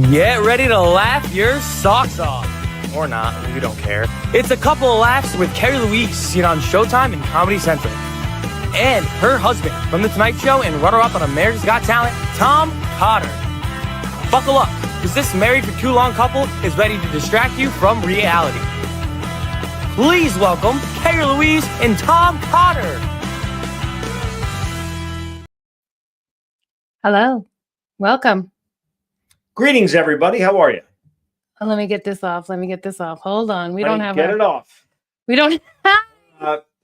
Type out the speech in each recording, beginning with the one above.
Get ready to laugh your socks off. Or not, we don't care. It's a couple of laughs with Carrie Louise, seen on Showtime and Comedy Central. And her husband from The Tonight Show and runner-up on America's Got Talent, Tom Cotter. Buckle up, because this married for too long couple is ready to distract you from reality. Please welcome Carrie Louise and Tom Cotter. Hello. Welcome. Greetings, everybody. How are you? Oh, let me get this off. Hold on. We Honey, don't have get it off. We don't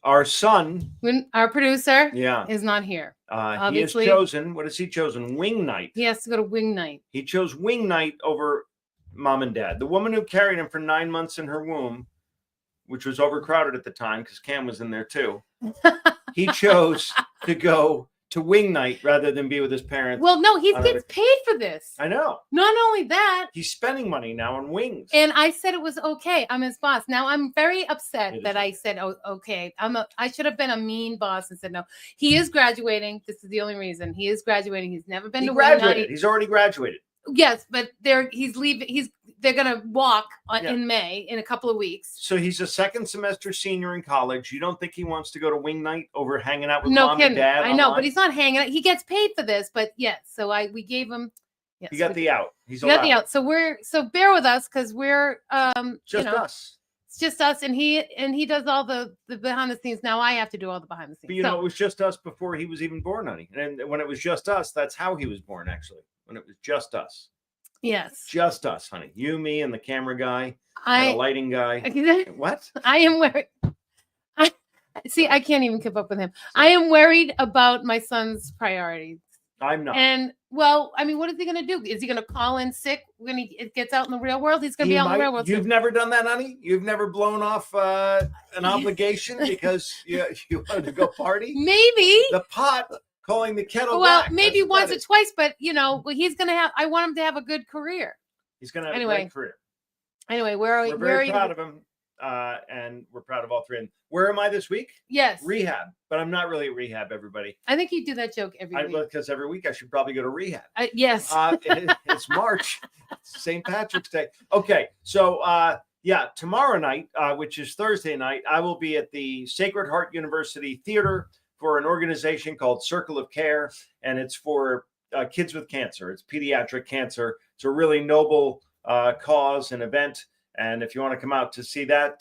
Our son, our producer yeah, is not here. he has Obviously. chosen. What has he chosen? Wing night. He has to go to wing night. He chose wing night over mom and dad. The woman who carried him for 9 months in her womb, which was overcrowded at the time because Cam was in there too. He chose to go to wing night rather than be with his parents. Well, no, he gets paid for this. I know. Not only that, He's spending money now on wings. and I said it was okay. I'm his boss. Now I'm very upset It that is I said, "Oh, okay." I should have been a mean boss and said no. He is graduating. This is the only reason he is graduating. He's never been He to wing graduated. night. He's already graduated. Yes, but he's leaving. They're gonna walk in May in a couple of weeks. So he's a second semester senior in college. You don't think he wants to go to wing night over hanging out with No mom kidding. and dad? I know, online? but he's not hanging out. He gets paid for this, but yes. So we gave him. Yes, He got the out. He's we got allowed. the out. So bear with us because we're Just us. It's just us, and he does all the behind the scenes. Now I have to do all the behind the scenes. But you know, it was just us before he was even born, honey. And when it was just us, that's how he was born, actually. When it was just us. Yes, Just us, honey. You, me, and the camera guy, and I the lighting guy. What? I am worried. I can't even keep up with him. I am worried about my son's priorities. I'm not. And well, I mean, what is he going to do? Is he going to call in sick when he gets out in the real world? He's going to be out in the real world. You've never done that, honey? You've never blown off an obligation because you wanted to go party? Maybe. The pot calling the kettle Well, black. maybe That's once or it. twice, but he's going to have, I want him to have a good career. He's going to have a Anyway. great career. Anyway, We're very proud of him, and we're proud of all three of them. Where am I this week? Yes. Rehab, but I'm not really at rehab, everybody. I think you do that joke every week. Because every week I should probably go to rehab. Yes. It's March, St. Patrick's Day. Okay, so tomorrow night, which is Thursday night, I will be at the Sacred Heart University Theater for an organization called Circle of Care, and it's for kids with cancer. It's pediatric cancer. It's a really noble cause and event, and if you want to come out to see that,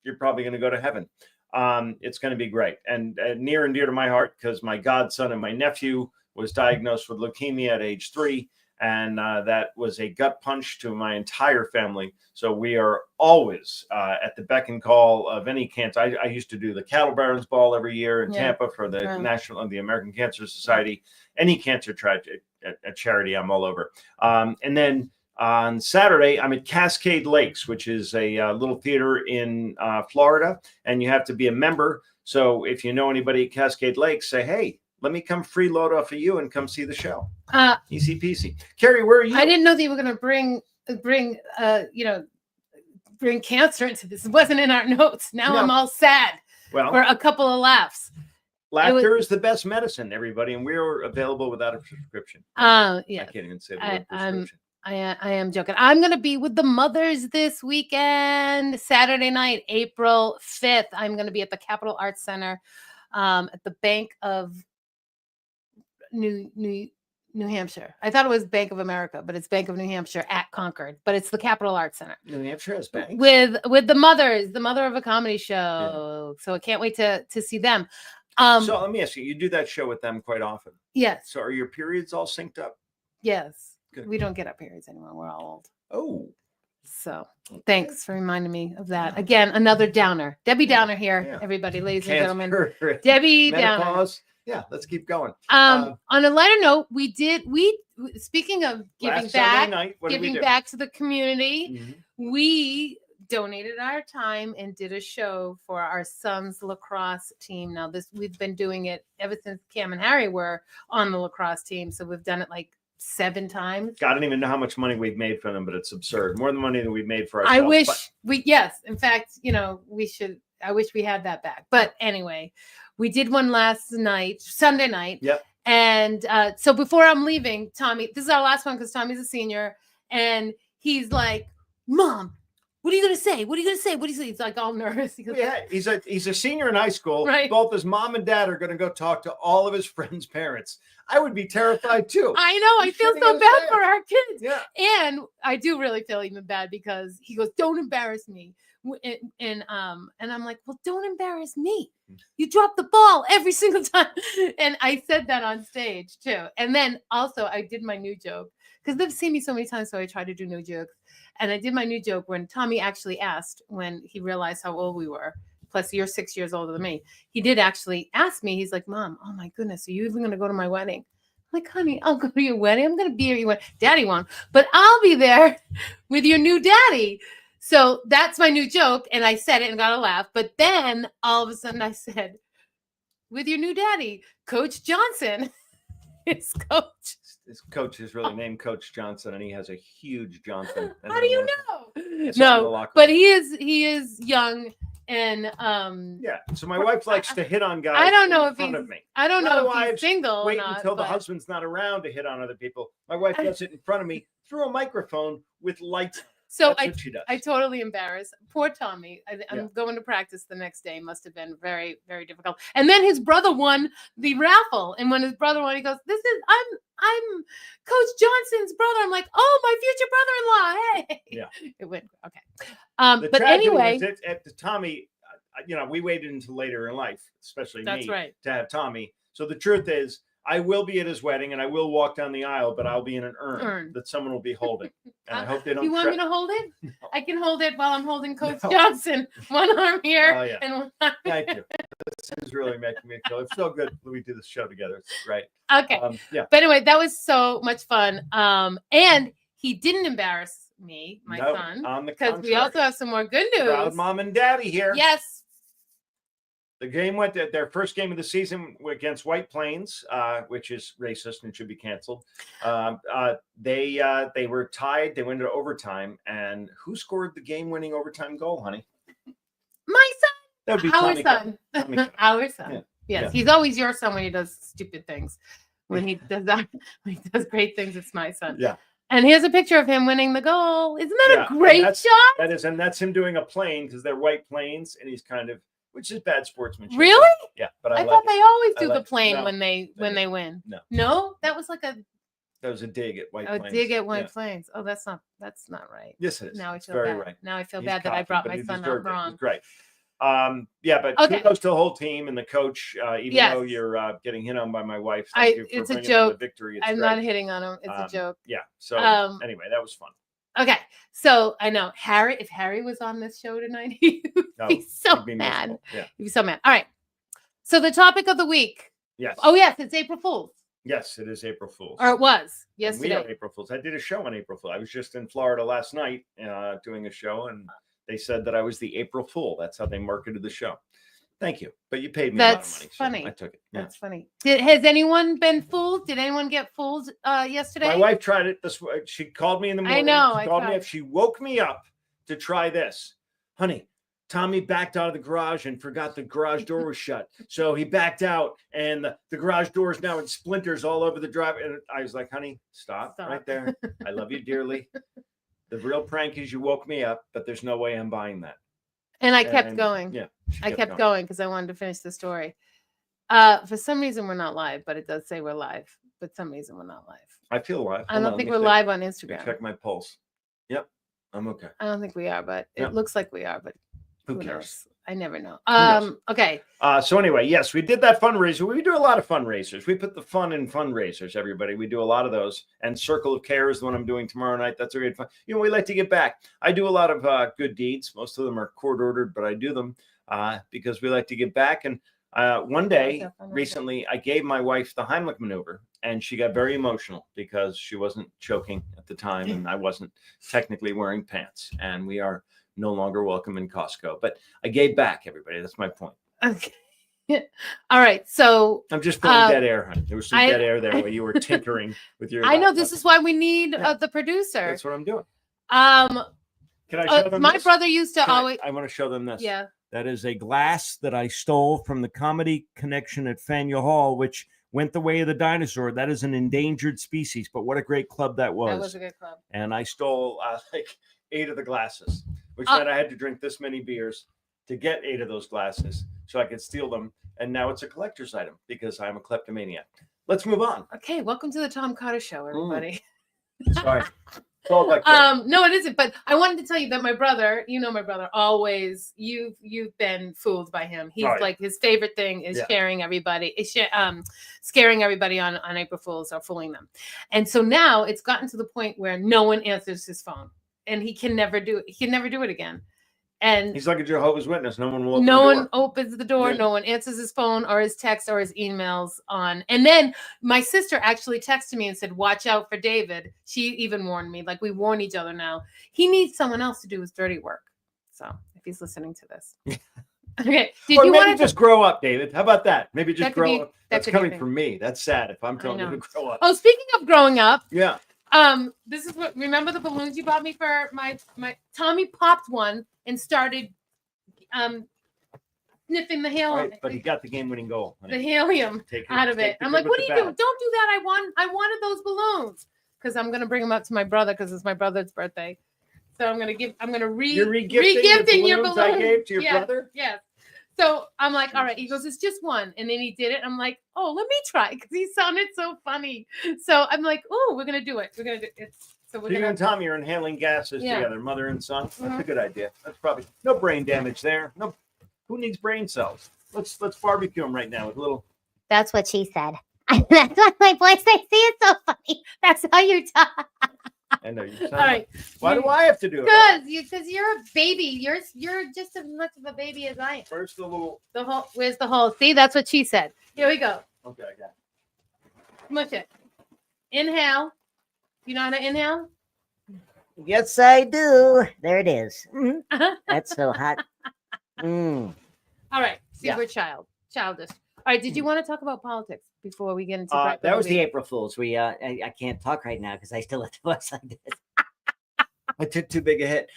you're probably going to go to heaven. It's going to be great, and near and dear to my heart because my godson and my nephew was diagnosed with leukemia at age 3, and that was a gut punch to my entire family. So we are always at the beck and call of any cancer. I used to do the Cattle Barons Ball every year in Tampa for the the American Cancer Society. Any cancer charity, I'm all over. And then on Saturday, I'm at Cascade Lakes, which is a little theater in Florida, and you have to be a member. So if you know anybody at Cascade Lakes, say, hey, let me come freeload off of you and come see the show. Easy peasy. Carrie, where are you? I didn't know that you were going to bring cancer into this. It wasn't in our notes. Now I'm all sad for a couple of laughs. Laughter is the best medicine, everybody, and we're available without a prescription. Yeah. I can't even say the word prescription. I am joking. I'm going to be with the mothers this weekend, Saturday night, April 5th. I'm going to be at the Capitol Arts Center at the Bank of New Hampshire. I thought it was Bank of America, but it's Bank of New Hampshire at Concord. But it's the Capitol Arts Center. New Hampshire has banks. With the mothers, the mother of a comedy show. Yeah. So I can't wait to see them. So let me ask you, you do that show with them quite often. Yes. So are your periods all synced up? Yes. Good. We don't get our periods anymore. We're all old. Oh. So thanks for reminding me of that. Again, another downer. Debbie Downer here, everybody, ladies and gentlemen. Debbie Downer. Yeah, let's keep going. On a lighter note, we speaking of giving back, back to the community, we donated our time and did a show for our son's lacrosse team. Now we've been doing it ever since Cam and Harry were on the lacrosse team. So we've done it like 7 times. I don't even know how much money we've made for them, but it's absurd. More than money than we've made for ourselves. I wish in fact, I wish we had that back. But anyway, we did one last night, Sunday night. Yep. And so before I'm leaving, Tommy, this is our last one because Tommy's a senior. And he's like, Mom, what are you going to say? What are you going to say? What do you say? He's like all nervous. He goes, he's a senior in high school. Right. Both his mom and dad are going to go talk to all of his friends' parents. I would be terrified too. I know. I feel so bad for our kids. Yeah. And I do really feel even bad because he goes, don't embarrass me. And I'm like, well, don't embarrass me. You drop the ball every single time. And I said that on stage too. And then also I did my new joke because they've seen me so many times. So I try to do new jokes. And I did my new joke when Tommy actually asked, when he realized how old we were. Plus, you're 6 years older than me. He did actually ask me. He's like, Mom, oh my goodness, are you even going to go to my wedding? I'm like, honey, I'll go to your wedding. I'm going to be at your wedding. Daddy won't, but I'll be there with your new daddy. So that's my new joke. And I said it and got a laugh. But then all of a sudden I said, with your new daddy, Coach Johnson, his coach. His coach is really named Coach Johnson, and he has a huge Johnson. How do you know? No, but he is young. And yeah, so my wife likes to hit on guys. I don't know if he's of me. I don't know if he's single. Wait or not, until the husband's not around to hit on other people. My wife does it in front of me through a microphone with lights. So I totally embarrassed poor Tommy. I'm going to practice the next day. Must have been very, very difficult. And then his brother won the raffle. And when his brother won, he goes, I'm Coach Johnson's brother. I'm like, oh, my future brother-in-law. Hey. Yeah. It went okay. But anyway, Tommy, we waited until later in life, especially that's me, right. to have Tommy. So the truth is, I will be at his wedding and I will walk down the aisle, but I'll be in an urn that someone will be holding. And I hope they don't. You want me to hold it? No. I can hold it while I'm holding Coach Johnson. One arm here. Oh, yeah. And one arm Thank you. This is really making me feel it's so good that we do this show together. It's great. Okay. But anyway, that was so much fun. And he didn't embarrass me, my son, because we also have some more good news. Proud mom and daddy here. Yes. The game went to their first game of the season against White Plains, which is racist and should be canceled. They were tied. They went into overtime. And who scored the game-winning overtime goal, honey? My son. That would be our Tommy son. Our son. Yeah. Yes, Yeah. he's always your son when he does stupid things. When he does that, when he does great things, it's my son. Yeah. And here's a picture of him winning the goal. Isn't that a great shot? That is, and that's him doing a plane because they're White Plains, and he's kind of, which is bad sportsmanship. Really? Yeah, but I thought they always do the plane when they win. No, that was like that was a dig at White Plains. A dig at White Plains. Oh, that's not right. Yes, it is. Now I feel very bad. right. Now I feel bad that I brought my son up wrong. Great. But kudos to the whole team and the coach. Even though you're getting hit on by my wife, thank you for it's a bringing joke. The victory. I'm not hitting on him. It's a joke. Yeah. So anyway, that was fun. Okay, so I know Harry. If Harry was on this show tonight, he'd be so mad. Yeah. He'd be so mad. All right. So the topic of the week. Yes. Oh yes, it's April Fool's. Yes, it is April Fool's. Or it was yesterday. We are April Fool's. I did a show on April Fool's. I was just in Florida last night doing a show, and they said that I was the April Fool. That's how they marketed the show. Thank you. But you paid me a lot of money. Funny. So I took it. Yeah. That's funny. Has anyone been fooled? Did anyone get fooled yesterday? My wife tried it this way. She called me in the morning. I know. She called me up. She woke me up to try this. Honey, Tommy backed out of the garage and forgot the garage door was shut. So he backed out, and the garage door is now in splinters all over the drive. And I was like, honey, stop right there. I love you dearly. The real prank is you woke me up, but there's no way I'm buying that. And I kept going. Yeah. I kept going because I wanted to finish the story. For some reason, we're not live, but it does say we're live. But some reason, we're not live. I feel live. I don't think we're live on Instagram. Check my pulse. Yep. I'm okay. I don't think we are, but it looks like we are. But who cares? I never know. Okay. So anyway, yes, we did that fundraiser. We do a lot of fundraisers. We put the fun in fundraisers, everybody. We do a lot of those. And Circle of Care is the one I'm doing tomorrow night. That's a great fun. We like to give back. I do a lot of good deeds. Most of them are court ordered, but I do them because we like to give back. And one day recently, I gave my wife the Heimlich maneuver, and she got very emotional because she wasn't choking at the time, and I wasn't technically wearing pants. And we are no longer welcome in Costco, but I gave back, everybody. That's my point. Okay. All right. So I'm just filling dead air, honey. There was some dead air there while you were tinkering with your. I know this is why we need the producer. That's what I'm doing. Can I show them my this? brother used to always. I want to show them this. Yeah. That is a glass that I stole from the Comedy Connection at Faneuil Hall, which went the way of the dinosaur. That is an endangered species, but what a great club that was. That was a good club. And I stole like 8 of the glasses, which meant I had to drink this many beers to get 8 of those glasses so I could steal them. And now it's a collector's item because I'm a kleptomaniac. Let's move on. Okay, welcome to the Tom Carter Show, everybody. Sorry. Like no, it isn't. But I wanted to tell you that my brother, my brother, always you've been fooled by him. He's like his favorite thing is scaring everybody on April Fools or fooling them. And so now it's gotten to the point where no one answers his phone, and he can never do it. He can never do it again. And he's like a Jehovah's Witness. No one will open no the one door. opens the door. Yeah. No one answers his phone or his text or his emails on. And then my sister actually texted me and said, watch out for David. She even warned me, like we warn each other now. He needs someone else to do his dirty work. So if he's listening to this. Okay. Did you want to just grow up, David? How about that? Maybe just grow up. That's coming from me. That's sad if I'm telling you to grow up. Oh, speaking of growing up. Yeah. This is what, remember the balloons you bought me for my Tommy popped one and started sniffing the helium. Right, but he got the game-winning goal. The helium out of it. I'm like, what are you doing? Don't do that. I wanted those balloons because I'm gonna bring them up to my brother because it's my brother's birthday. So I'm gonna re-gifting your balloons I gave to your brother. Yes. So I'm like, all right. He goes, it's just one, and then he did it. I'm like, oh, let me try because he sounded so funny. So I'm like, oh, we're gonna do it. We're gonna do it. So you and Tommy are inhaling gases together, mother and son. That's a good idea. That's probably no brain damage there. No, who needs brain cells? Let's barbecue them right now with a little. That's what she said. That's what my boys say. See, it's so funny. That's how you talk. I know you. All right. Why do I have to do it? Because you're a baby. You're just as much of a baby as I am. First the hole. Where's the hole? See, that's what she said. Here we go. Okay, I got it. Smush it. Inhale. You know how to inhale? Yes, I do. There it is. That's so hot. All right. See, we're childish. All right. Did you want to talk about politics before we get into that was the April Fools. I can't talk right now because I still have to voice like this. I took too big a hit.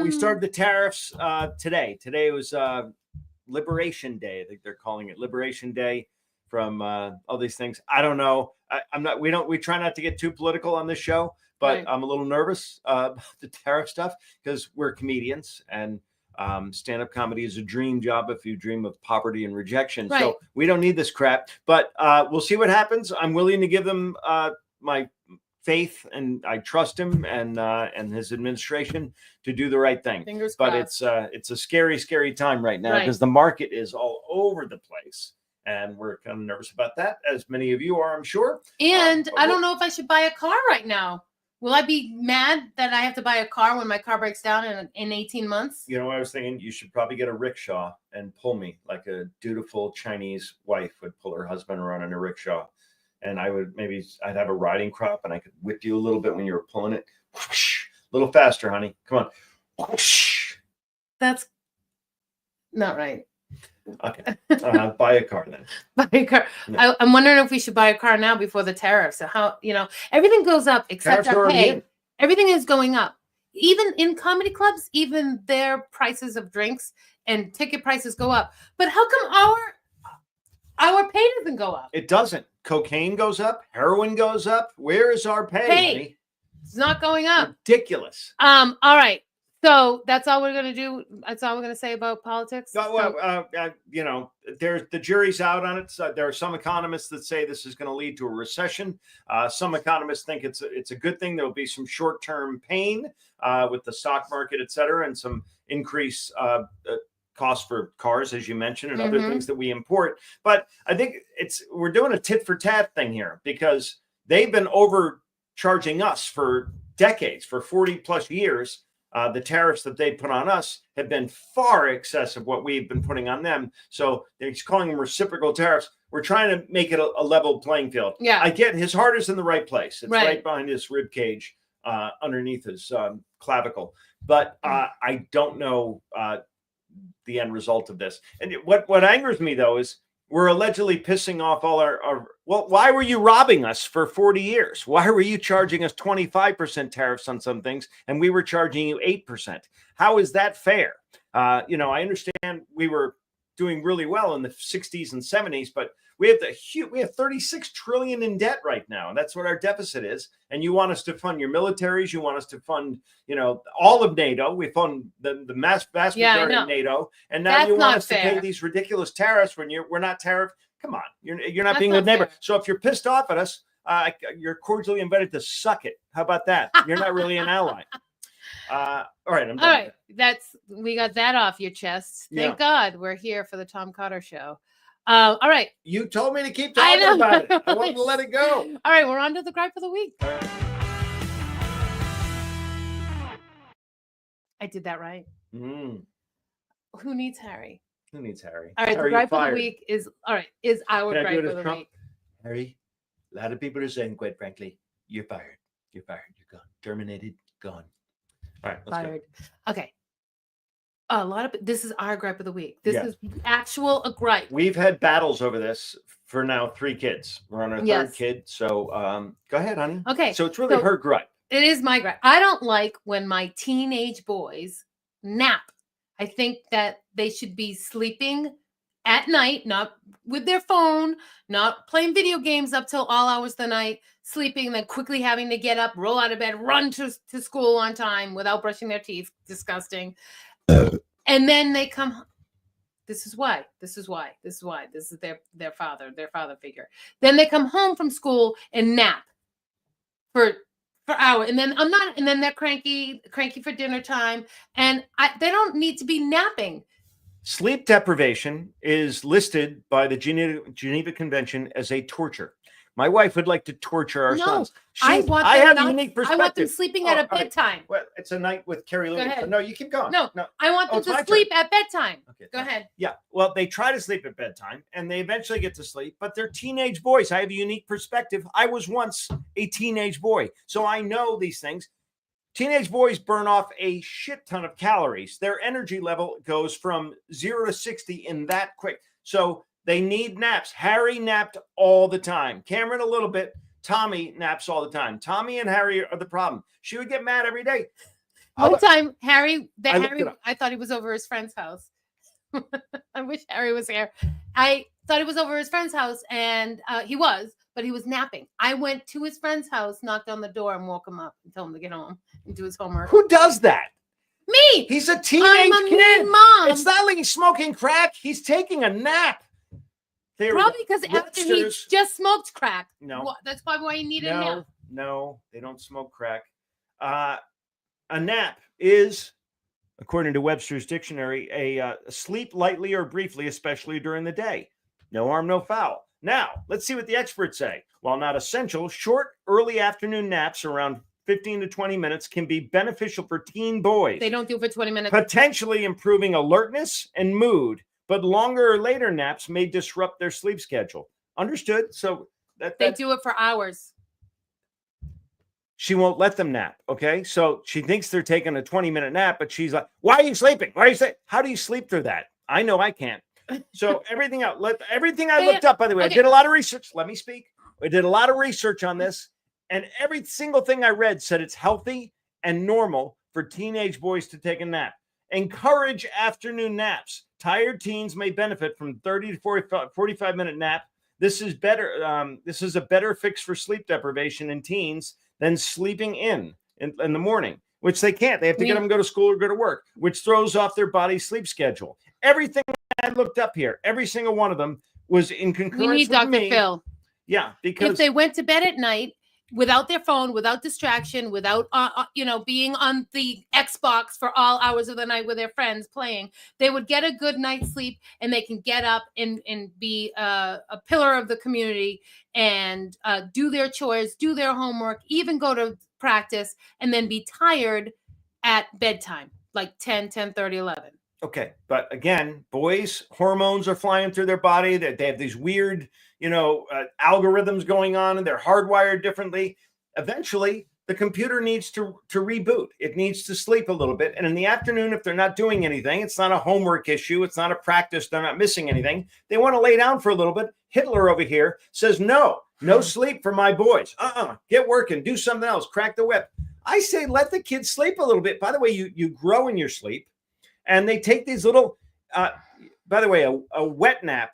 We started the tariffs today. Today was Liberation Day. I think they're calling it Liberation Day from all these things. I don't know. We try not to get too political on this show, but I'm a little nervous about the tariff stuff because we're comedians and stand-up comedy is a dream job if you dream of poverty and rejection. Right. So we don't need this crap, but we'll see what happens. I'm willing to give them my faith, and I trust him and his administration to do the right thing. Fingers but crossed. It's a scary, scary time right now because the market is all over the place. And we're kind of nervous about that, as many of you are, I'm sure. And I don't know if I should buy a car right now. Will I be mad that I have to buy a car when my car breaks down in 18 months? You know, I was thinking you should probably get a rickshaw and pull me like a dutiful Chinese wife would pull her husband around in a rickshaw. And I'd have a riding crop and I could whip you a little bit when you were pulling it. Whoosh, a little faster, honey. Come on. Whoosh. That's not right. Okay. Buy a car then. Buy a car. No. I'm wondering if we should buy a car now before the tariffs. So how, everything goes up except our pay. Everything is going up. Even in comedy clubs, even their prices of drinks and ticket prices go up. But how come our pay doesn't go up? It doesn't. Cocaine goes up. Heroin goes up. Where is our pay? Honey? It's not going up. Ridiculous. All right. So that's all we're going to do. That's all we're going to say about politics. There's the jury's out on it. So there are some economists that say this is going to lead to a recession. Some economists think it's a good thing. There will be some short-term pain with the stock market, et cetera, and some increased costs for cars, as you mentioned, and other things that we import. But I think we're doing a tit for tat thing here because they've been overcharging us for decades, for 40 plus years. The tariffs that they put on us have been far excess of what we've been putting on them. So they're calling them reciprocal tariffs. We're trying to make it a level playing field. Yeah, I get his heart is in the right place. It's right behind his rib cage, underneath his clavicle. But I don't know the end result of this. And what angers me though is we're allegedly pissing off all our why were you robbing us for 40 years? Why were you charging us 25% tariffs on some things and we were charging you 8%? How is that fair? I understand we were doing really well in the 60s and 70s, but we have 36 trillion in debt right now. And that's what our deficit is. And you want us to fund your militaries. You want us to fund, all of NATO. We fund the vast majority of NATO. And now you want us to pay these ridiculous tariffs when we're not tariff. Come on. You're not being a good neighbor. Fair. So if you're pissed off at us, you're cordially invited to suck it. How about that? You're not really an ally. All right. I'm done. All right. We got that off your chest. Thank God we're here for the Tom Cotter Show. All right. You told me to keep talking about it. I want to let it go. All right. We're on to the gripe of the week. I did that right. Mm. Who needs Harry? Who needs Harry? All right. Harry, the gripe of the week is our gripe of the week. Harry, a lot of people are saying, quite frankly, you're fired. You're fired. You're gone. Terminated. Gone. All right. Let's fired. Go. Okay. This is our gripe of the week. This is a gripe. We've had battles over this for now 3 kids. We're on our third kid. So go ahead, honey. Okay. So it's really her gripe. It is my gripe. I don't like when my teenage boys nap. I think that they should be sleeping at night, not with their phone, not playing video games up till all hours of the night, sleeping, then quickly having to get up, roll out of bed, run to school on time without brushing their teeth. Disgusting. And then they come. This is why. This is their father figure. Then they come home from school and nap for hours, and then they're cranky for dinner time, and they don't need to be napping. Sleep deprivation is listed by the Geneva Convention as a torture. My wife would like to torture our sons. I have a unique perspective. I want them sleeping at bedtime. Right. Well, it's a night with Carrie Lou. No, you keep going. No. I want them to sleep at bedtime. Okay, go ahead. Yeah. Well, they try to sleep at bedtime, and they eventually get to sleep, but they're teenage boys. I have a unique perspective. I was once a teenage boy, so I know these things. Teenage boys burn off a shit ton of calories. Their energy level goes from 0 to 60 in that quick. So they need naps. Harry napped all the time. Cameron a little bit. Tommy naps all the time. Tommy and Harry are the problem. She would get mad every day. One time, I thought he was over his friend's house. I wish Harry was here. I thought he was over his friend's house, and he was, but he was napping. I went to his friend's house, knocked on the door, and woke him up and told him to get home and do his homework. Who does that? Me. He's a teenage kid. Mom. It's not like he's smoking crack. He's taking a nap. Probably because after he just smoked crack. No. That's probably why he needed a nap. No, they don't smoke crack. A nap is, according to Webster's dictionary, a sleep lightly or briefly, especially during the day. No harm, no foul. Now, let's see what the experts say. While not essential, short, early afternoon naps around 15 to 20 minutes can be beneficial for teen boys. They don't do it for 20 minutes. Potentially improving alertness and mood, but longer or later naps may disrupt their sleep schedule. Understood? So they do it for hours. She won't let them nap. Okay. So she thinks they're taking a 20-minute nap, but she's like, why are you sleeping? Why are you sleeping? How do you sleep through that? I know I can't. So everything I looked up, by the way, I did a lot of research. Let me speak. I did a lot of research on this, and every single ththing I read said it's healthy and normal for teenage boys to take a nap. Encourage afternoon naps. Tired teens may benefit from 30 to 45-minute nap. This is better. This is a better fix for sleep deprivation in teens than sleeping in the morning, which they can't. They have to get them to go to school or go to work, which throws off their body's sleep schedule. Everything I looked up here, every single one of them was in concurrence with me. We need Dr. Phil. Yeah, because if they went to bed at night without their phone, without distraction, without being on the Xbox for all hours of the night with their friends playing, they would get a good night's sleep, and they can get up and be a pillar of the community and do their chores, do their homework, even go to practice, and then be tired at bedtime, like 10:30, 11. Okay, but again, boys, hormones are flying through their body. They have these weird, algorithms going on, and they're hardwired differently. Eventually, the computer needs to reboot. It needs to sleep a little bit. And in the afternoon, if they're not doing anything, it's not a homework issue. It's not a practice. They're not missing anything. They want to lay down for a little bit. Hitler over here says, no sleep for my boys. Get working. Do something else. Crack the whip. I say, let the kids sleep a little bit. By the way, you grow in your sleep. And they take these little By the way, a wet nap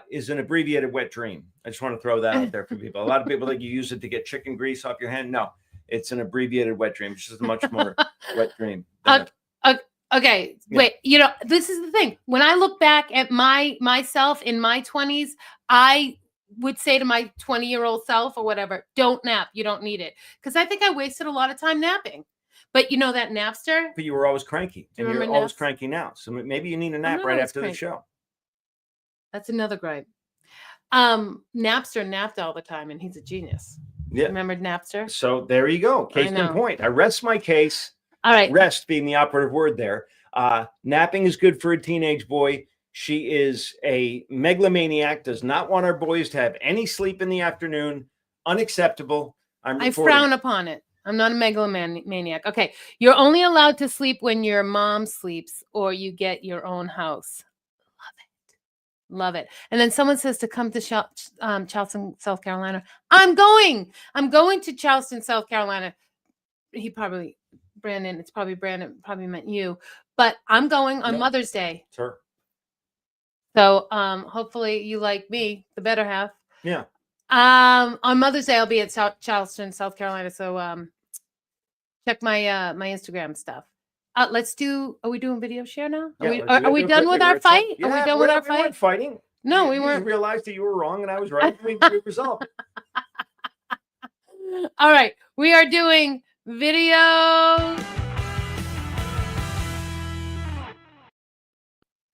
is an abbreviated wet dream. I just want to throw that out there for people. A lot of people think you use it to get chicken grease off your hand. No, it's an abbreviated wet dream. It's just a much more wet dream. Okay, wait. This is the thing. When I look back at myself in my 20s, I would say to my 20-year-old self or whatever, don't nap. You don't need it. Because I think I wasted a lot of time napping. But you know that Napster? But you were always cranky. And you're always cranky now. So maybe you need a nap right after the show. That's another gripe. Napster napped all the time, and he's a genius. Yeah. Remember Napster? So there you go. Case in point. I rest my case. All right. Rest being the operative word there. Napping is good for a teenage boy. She is a megalomaniac, does not want our boys to have any sleep in the afternoon. Unacceptable. I frown upon it. I'm not a megalomaniac. Okay. You're only allowed to sleep when your mom sleeps or you get your own house. Love it. And then someone says to come to Charleston, South Carolina. I'm going to Charleston, South Carolina. Brandon probably meant you, but I'm going on Mother's Day. Sure. So hopefully you like me, the better half. Yeah. On Mother's Day, I'll be at Charleston, South Carolina. So check my my Instagram stuff. Are we doing video share now? Are we done with our fight? Yeah, are we done with our fight? We weren't fighting. No, we weren't. You realized that you were wrong and I was right. We resolved it. All right. We are doing video.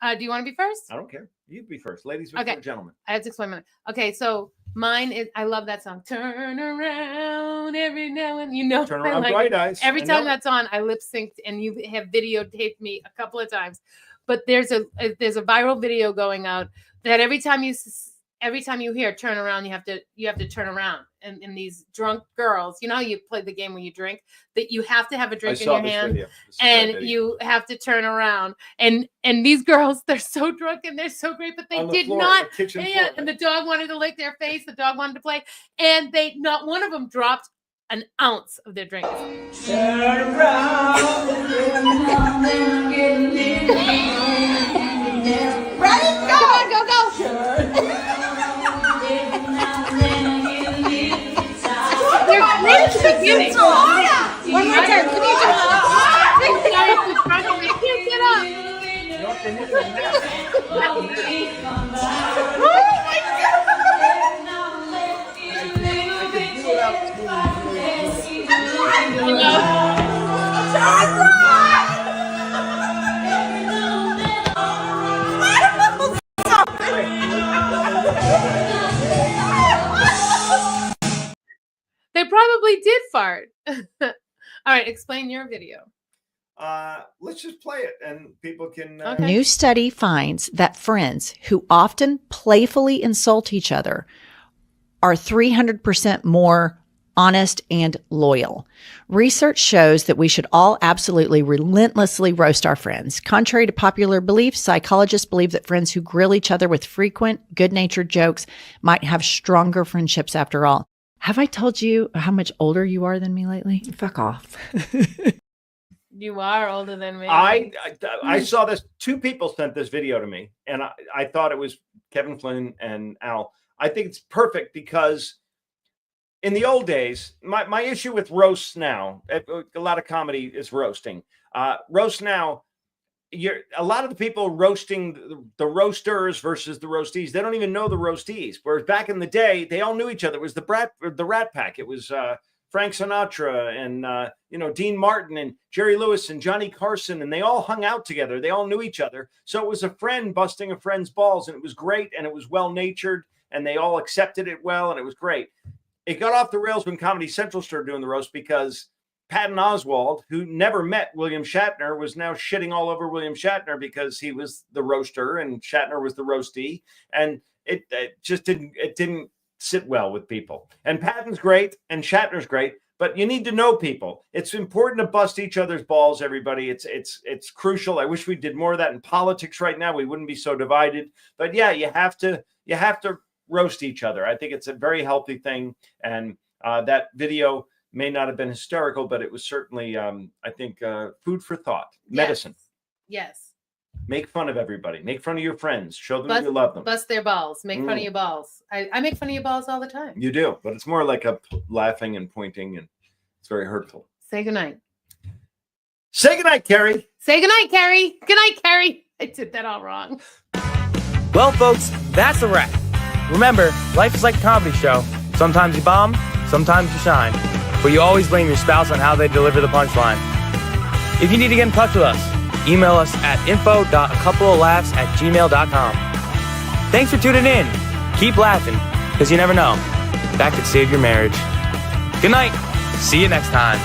Do you want to be first? I don't care. You be first. Ladies before gentlemen. I have to explain mine. Okay, so mine is, I love that song. Turn around every now and Turn around, bright eyes. Every time that's on, I lip synced, and you have videotaped me a couple of times. But there's a viral video going out that every time you hear turn around, you have to turn around. And these drunk girls, you know how you play the game where you drink, that you have to have a drink in your hand and you have to turn around. And these girls, they're so drunk and they're so great, but they did not. And the dog wanted to lick their face. The dog wanted to play. And not one of them dropped an ounce of their drink. Turn around. Ready? Go. They're great at the beginning. One more time. Come They can't get up. They probably did fart. All right, explain your video. Let's just play it and people can. A new study finds that friends who often playfully insult each other are 300% more honest and loyal. Research shows that we should all absolutely relentlessly roast our friends. Contrary to popular belief, psychologists believe that friends who grill each other with frequent, good-natured jokes might have stronger friendships after all. Have I told you how much older you are than me lately? Fuck off. You are older than me. I saw this. Two people sent this video to me, and I thought it was Kevin Flynn and Al. I think it's perfect because in the old days, my issue with roasts now, a lot of comedy is roasting. Roast now, a lot of the people roasting the roasters versus the roastees, they don't even know the roastees. Whereas back in the day, they all knew each other. It was the Rat Pack. It was Frank Sinatra and Dean Martin and Jerry Lewis and Johnny Carson, and they all hung out together. They all knew each other. So it was a friend busting a friend's balls, and it was great, and it was well-natured, and they all accepted it well, and it was great. It got off the rails when Comedy Central started doing the roast because Patton Oswalt, who never met William Shatner, was now shitting all over William Shatner because he was the roaster and Shatner was the roastee, and it just didn't sit well with people. And Patton's great and Shatner's great, but you need to know people. It's important to bust each other's balls, everybody. It's crucial. I wish we did more of that in politics right now. We wouldn't be so divided. But yeah, you have to roast each other. I think it's a very healthy thing. And that video may not have been hysterical, but it was certainly, I think, food for thought, medicine. Yes. Make fun of everybody. Make fun of your friends. Show them you love them. Bust their balls. Make fun of your balls. I make fun of your balls all the time. You do, but it's more like a laughing and pointing, and it's very hurtful. Say goodnight. Say goodnight, Carrie. Say goodnight, Carrie. Goodnight, Carrie. I did that all wrong. Well, folks, that's a wrap. Remember, life is like a comedy show. Sometimes you bomb, sometimes you shine. But you always blame your spouse on how they deliver the punchline. If you need to get in touch with us, email us at info.acoupleoflaughs@gmail.com. Thanks for tuning in. Keep laughing, because you never know. That could save your marriage. Good night. See you next time.